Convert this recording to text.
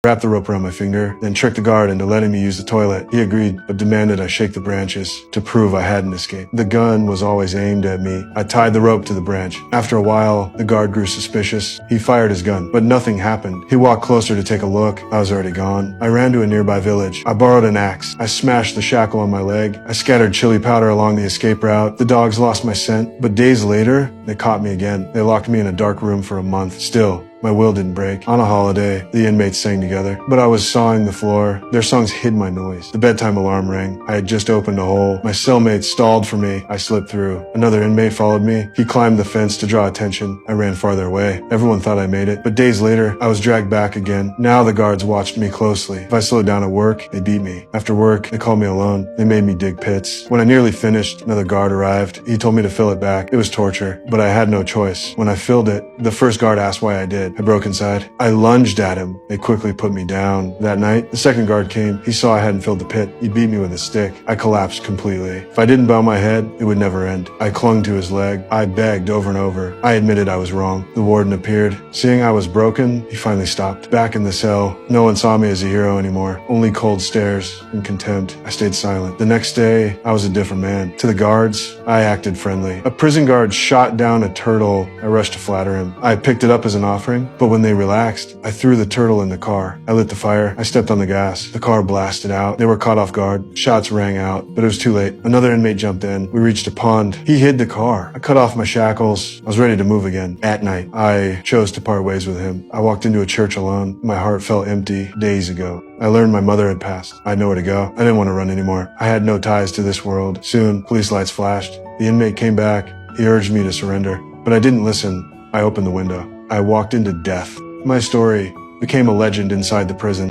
wrapped the rope around my finger, then tricked the guard into letting me use the toilet. He agreed, but demanded I shake the branches to prove I hadn't escaped. The gun was always aimed at me. I tied the rope to the branch. After a while, the guard grew suspicious. He fired his gun, but nothing happened. He walked closer to take a look. I was already gone. I ran to a nearby village. I borrowed an axe. I smashed the shackle on my leg. I scattered chili powder along the escape route. The dogs lost my scent, but days later, they caught me again. They locked me in a dark room for a month. Still, my will didn't break. On a holiday, the inmates sang together, but I was sawing the floor. Their songs hid my noise. The bedtime alarm rang. I had just opened a hole. My cellmate stalled for me. I slipped through. Another inmate followed me. He climbed the fence to draw attention. I ran farther away. Everyone thought I made it, but days later, I was dragged back again. Now the guards watched me closely. If I slowed down at work, they beat me. After work, they called me alone. They made me dig pits. When I nearly finished, another guard arrived. He told me to fill it back. It was torture, but I had no choice. When I filled it, the first guard asked why I did. I broke inside. I lunged at him. They quickly put me down. That night, the second guard came. He saw I hadn't filled the pit. He beat me with a stick. I collapsed completely. If I didn't bow my head, it would never end. I clung to his leg. I begged over and over. I admitted I was wrong. The warden appeared. Seeing I was broken, he finally stopped. Back in the cell, no one saw me as a hero anymore. Only cold stares and contempt. I stayed silent. The next day, I was a different man. To the guards, I acted friendly. A prison guard shot down a turtle. I rushed to flatter him. I picked it up as an offering, but when they relaxed, I threw the turtle in the car. I lit the fire. I stepped on the gas. The car blasted out. They were caught off guard. Shots rang out, but it was too late. Another inmate jumped in. We reached a pond. He hid the car. I cut off my shackles. I was ready to move again. At night, I chose to part ways with him. I walked into a church alone. My heart felt empty days ago. I learned my mother had passed. I had nowhere to go. I didn't want to run anymore. I had no ties to this world. Soon, police lights flashed. The inmate came back. He urged me to surrender, but I didn't listen. I opened the window. I walked into death. My story became a legend inside the prison.